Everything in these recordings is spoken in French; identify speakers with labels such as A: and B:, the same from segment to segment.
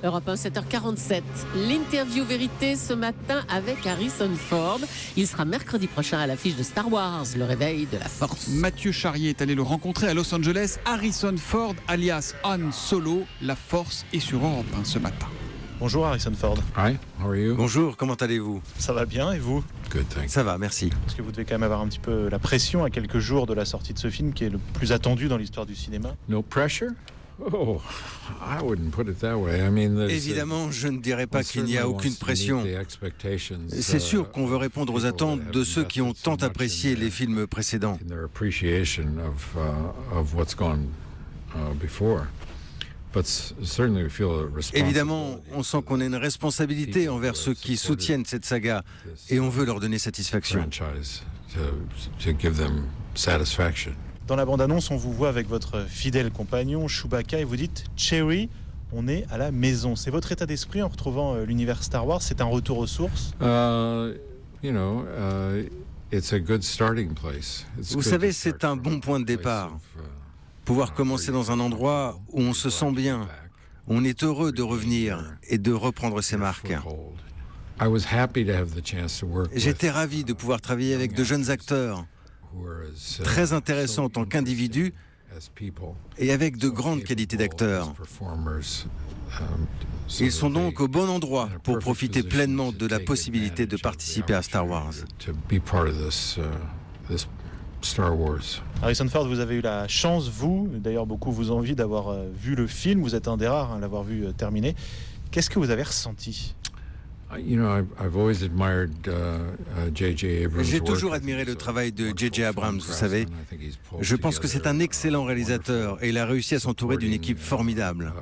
A: Europe 1, 7h47. L'interview vérité ce matin avec Harrison Ford. Il sera mercredi prochain à l'affiche de Star Wars, le réveil de la force.
B: Mathieu Charrier est allé le rencontrer à Los Angeles. Harrison Ford, alias Han Solo, la force est sur Europe 1 ce matin.
C: Bonjour Harrison Ford.
D: Hi, how are you?
E: Bonjour, comment allez-vous?
C: Ça va bien et vous?
D: Good, thanks.
E: Ça va, merci.
C: Parce que vous devez quand même avoir un petit peu la pression à quelques jours de la sortie de ce film qui est le plus attendu dans l'histoire du cinéma.
D: No pressure? Oh, I wouldn't put it that way. I mean,
E: Évidemment, je ne dirais pas qu'il n'y a aucune pression. C'est sûr qu'on veut répondre aux attentes de ceux qui ont tant apprécié les films précédents. Évidemment, on sent qu'on a une responsabilité envers ceux qui soutiennent cette saga et on veut leur donner satisfaction.
C: Dans la bande-annonce, on vous voit avec votre fidèle compagnon Chewbacca et vous dites « Chewie, on est à la maison ». C'est votre état d'esprit en retrouvant l'univers Star Wars? C'est un retour aux sources?
E: Vous savez, c'est un bon point de départ. Pouvoir commencer dans un endroit où on se sent bien, où on est heureux de revenir et de reprendre ses marques. J'étais ravi de pouvoir travailler avec de jeunes acteurs, très intéressants en tant qu'individus et avec de grandes qualités d'acteurs. Ils sont donc au bon endroit pour profiter pleinement de la possibilité de participer à Star Wars.
C: Harrison Ford, vous avez eu la chance, vous, d'ailleurs beaucoup vous envient d'avoir vu le film, vous êtes un des rares à l'avoir vu terminé. Qu'est-ce que vous avez ressenti?
E: J'ai toujours admiré le travail de J.J. Abrams, vous savez. Je pense que c'est un excellent réalisateur et il a réussi à s'entourer d'une équipe formidable.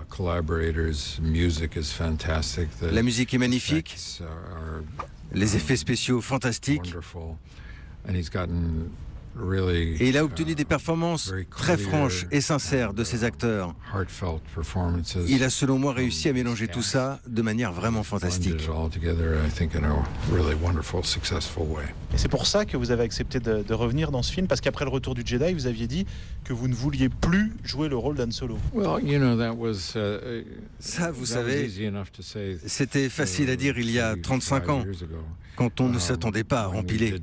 E: La musique est magnifique, les effets spéciaux fantastiques. Et il a obtenu des performances très franches et sincères de ses acteurs. Il a, selon moi, réussi à mélanger tout ça de manière vraiment fantastique.
C: Et c'est pour ça que vous avez accepté de revenir dans ce film, parce qu'après le retour du Jedi, vous aviez dit que vous ne vouliez plus jouer le rôle d'Han Solo.
E: Ça, vous savez, c'était facile à dire il y a 35 ans, quand on ne s'attendait pas à empiler.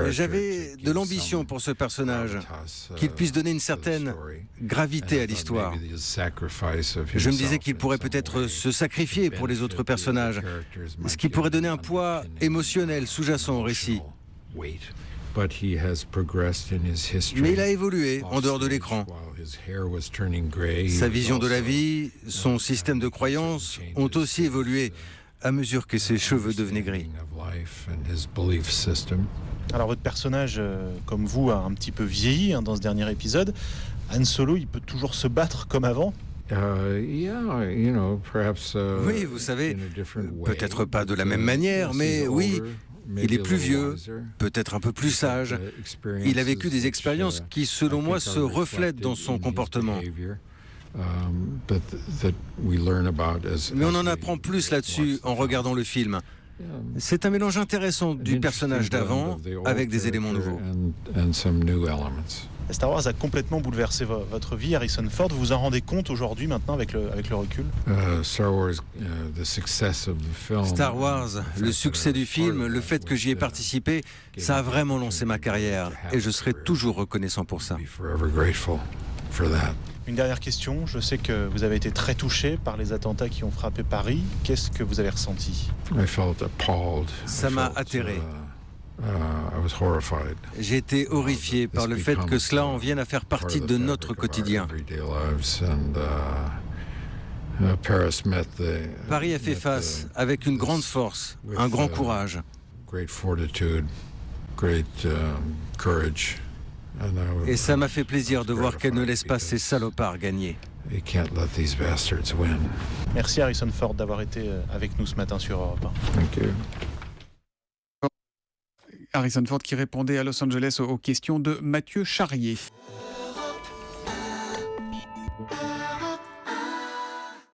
E: J'avais de l'ambition pour ce personnage, qu'il puisse donner une certaine gravité à l'histoire. Je me disais qu'il pourrait peut-être se sacrifier pour les autres personnages, ce qui pourrait donner un poids émotionnel sous-jacent au récit. Mais il a évolué en dehors de l'écran. Sa vision de la vie, son système de croyances ont aussi évolué à mesure que ses cheveux devenaient gris.
C: Alors votre personnage, comme vous, a un petit peu vieilli dans ce dernier épisode. Han Solo, il peut toujours se battre comme avant?
E: Oui, vous savez, peut-être pas de la même manière, mais oui, il est plus vieux, peut-être un peu plus sage. Il a vécu des expériences qui, selon moi, se reflètent dans son comportement. Mais on en apprend plus là-dessus en regardant le film. C'est un mélange intéressant du personnage d'avant avec des éléments nouveaux.
C: Star Wars a complètement bouleversé votre vie, Harrison Ford. Vous vous en rendez compte aujourd'hui, maintenant, avec le recul?
E: Star Wars, le succès du film, le fait que j'y ai participé, ça a vraiment lancé ma carrière et je serai toujours reconnaissant pour ça.
C: Une dernière question, je sais que vous avez été très touché par les attentats qui ont frappé Paris. Qu'est-ce que vous avez ressenti?
E: Ça m'a atterré. J'ai été horrifié par le fait que cela en vienne à faire partie de notre quotidien. Paris a fait face avec une grande force, un grand courage. Et ça m'a fait plaisir de voir qu'elle ne laisse pas ces salopards gagner.
C: Merci Harrison Ford d'avoir été avec nous ce matin sur Europe 1.
B: Harrison Ford qui répondait à Los Angeles aux questions de Mathieu Charrier.